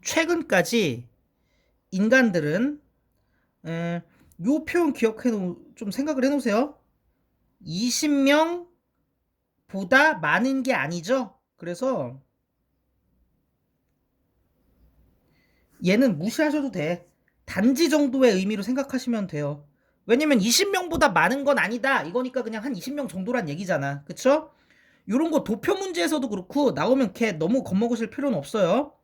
최근까지 인간들은 요 표현 좀 생각을 해놓으세요. 20명보다 많은 게 아니죠. 그래서 얘는 무시하셔도 돼. 단지 정도의 의미로 생각하시면 돼요. 왜냐면 20명보다 많은 건 아니다. 이거니까 그냥 한 20명 정도란 얘기잖아. 그쵸? 요런 거 도표 문제에서도 그렇고 나오면 걔 너무 겁먹으실 필요는 없어요.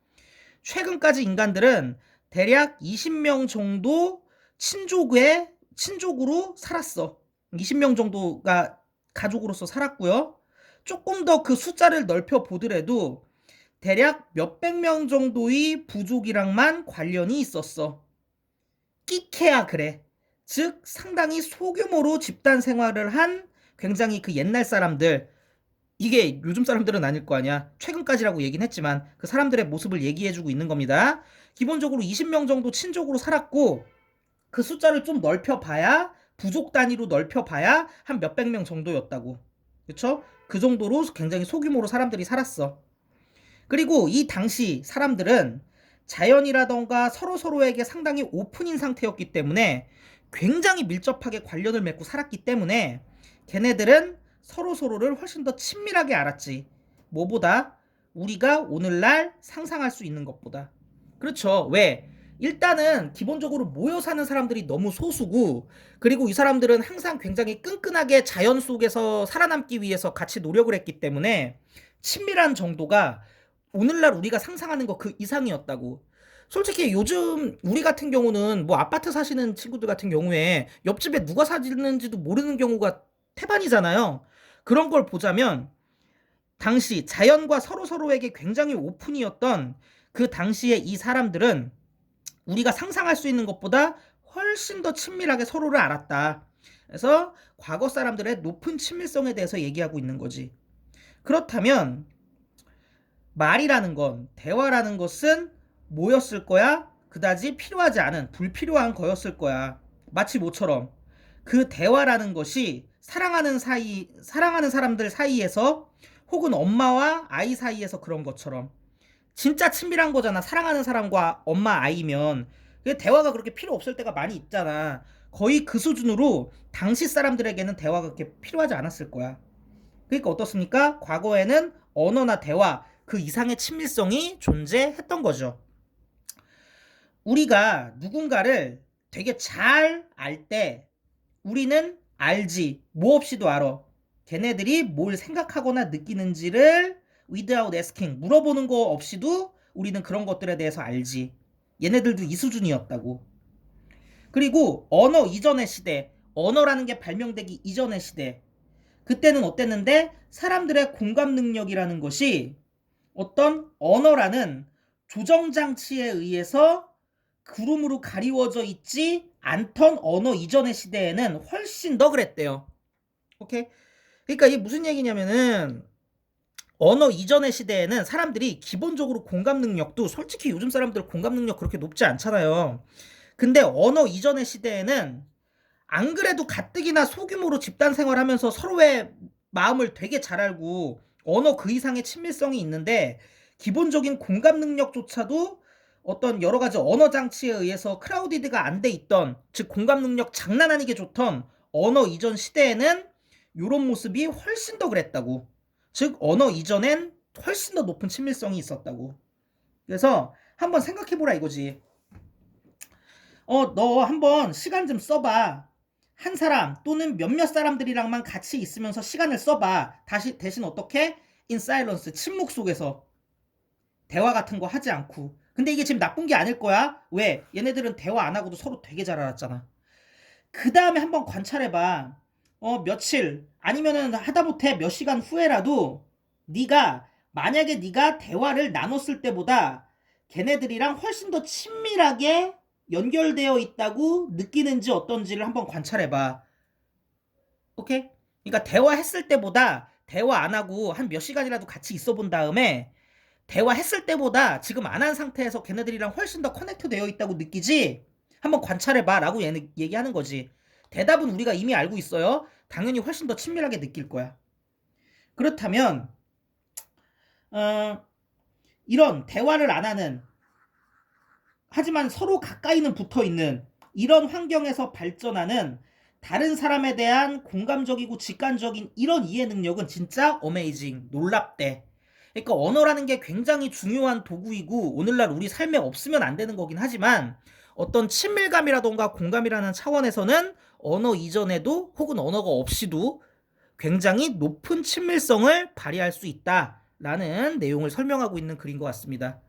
최근까지 인간들은 대략 20명 정도 친족으로 살았어. 20명 정도가 가족으로서 살았고요. 조금 더 그 숫자를 넓혀 보더라도 대략 몇백 명 정도의 부족이랑만 관련이 있었어. 끼케야 그래. 즉 상당히 소규모로 집단 생활을 한 굉장히 그 옛날 사람들, 이게 요즘 사람들은 아닐 거 아니야. 최근까지라고 얘긴 했지만 그 사람들의 모습을 얘기해주고 있는 겁니다. 기본적으로 20명 정도 친족으로 살았고 그 숫자를 좀 넓혀봐야 부족 단위로 넓혀봐야 한 몇백 명 정도였다고. 그쵸? 그 정도로 굉장히 소규모로 사람들이 살았어. 그리고 이 당시 사람들은 자연이라던가 서로서로에게 상당히 오픈인 상태였기 때문에 굉장히 밀접하게 관련을 맺고 살았기 때문에 걔네들은 서로서로를 훨씬 더 친밀하게 알았지. 뭐보다? 우리가 오늘날 상상할 수 있는 것보다. 그렇죠. 왜? 일단은 기본적으로 모여 사는 사람들이 너무 소수고, 그리고 이 사람들은 항상 굉장히 끈끈하게 자연 속에서 살아남기 위해서 같이 노력을 했기 때문에 친밀한 정도가 오늘날 우리가 상상하는 거 그 이상이었다고. 솔직히 요즘 우리 같은 경우는 뭐 아파트 사시는 친구들 같은 경우에 옆집에 누가 사는지도 모르는 경우가 태반이잖아요. 그런 걸 보자면 당시 자연과 서로서로에게 굉장히 오픈이었던 그 당시에 이 사람들은 우리가 상상할 수 있는 것보다 훨씬 더 친밀하게 서로를 알았다. 그래서 과거 사람들의 높은 친밀성에 대해서 얘기하고 있는 거지. 그렇다면 말이라는 건, 대화라는 것은 뭐였을 거야? 그다지 필요하지 않은 불필요한 거였을 거야. 마치 모처럼 그 대화라는 것이 사랑하는 사람들 사이에서 혹은 엄마와 아이 사이에서 그런 것처럼 진짜 친밀한 거잖아. 사랑하는 사람과 엄마 아이면 대화가 그렇게 필요 없을 때가 많이 있잖아. 거의 그 수준으로 당시 사람들에게는 대화가 그렇게 필요하지 않았을 거야. 그러니까 어떻습니까? 과거에는 언어나 대화 그 이상의 친밀성이 존재했던 거죠. 우리가 누군가를 되게 잘 알 때 우리는 알지. 뭐 없이도 알아. 걔네들이 뭘 생각하거나 느끼는지를 without asking 물어보는 거 없이도 우리는 그런 것들에 대해서 알지. 얘네들도 이 수준이었다고. 그리고 언어 이전의 시대, 언어라는 게 발명되기 이전의 시대. 그때는 어땠는데 사람들의 공감 능력이라는 것이 어떤 언어라는 조정장치에 의해서 구름으로 가리워져 있지 않던 언어 이전의 시대에는 훨씬 더 그랬대요. 오케이? 그러니까 이게 무슨 얘기냐면은 언어 이전의 시대에는 사람들이 기본적으로 공감 능력도 솔직히 요즘 사람들 공감 능력 그렇게 높지 않잖아요. 근데 언어 이전의 시대에는 안 그래도 가뜩이나 소규모로 집단 생활하면서 서로의 마음을 되게 잘 알고 언어 그 이상의 친밀성이 있는데 기본적인 공감 능력조차도 어떤 여러 가지 언어 장치에 의해서 크라우디드가 안 돼 있던, 즉 공감 능력 장난 아니게 좋던 언어 이전 시대에는 이런 모습이 훨씬 더 그랬다고. 즉 언어 이전엔 훨씬 더 높은 친밀성이 있었다고. 그래서 한번 생각해보라 이거지. 너 한번 시간 좀 써봐. 한 사람 또는 몇몇 사람들이랑만 같이 있으면서 시간을 써봐. 대신 어떻게? In silence, 침묵 속에서 대화 같은 거 하지 않고. 근데 이게 지금 나쁜 게 아닐 거야. 왜? 얘네들은 대화 안 하고도 서로 되게 잘 알았잖아. 그 다음에 한번 관찰해봐. 며칠 아니면은 하다못해 몇 시간 후에라도 만약에 네가 대화를 나눴을 때보다 걔네들이랑 훨씬 더 친밀하게 연결되어 있다고 느끼는지 어떤지를 한번 관찰해봐. 오케이? 그러니까 대화했을 때보다 대화 안 하고 한 몇 시간이라도 같이 있어 본 다음에 대화했을 때보다 지금 안 한 상태에서 걔네들이랑 훨씬 더 커넥트 되어 있다고 느끼지? 한번 관찰해봐 라고 얘는 얘기하는 거지. 대답은 우리가 이미 알고 있어요. 당연히 훨씬 더 친밀하게 느낄 거야. 그렇다면 이런 대화를 안 하는 하지만 서로 가까이는 붙어 있는 이런 환경에서 발전하는 다른 사람에 대한 공감적이고 직관적인 이런 이해 능력은 진짜 어메이징, 놀랍대. 그러니까 언어라는 게 굉장히 중요한 도구이고 오늘날 우리 삶에 없으면 안 되는 거긴 하지만 어떤 친밀감이라던가 공감이라는 차원에서는 언어 이전에도 혹은 언어가 없이도 굉장히 높은 친밀성을 발휘할 수 있다라는 내용을 설명하고 있는 글인 것 같습니다.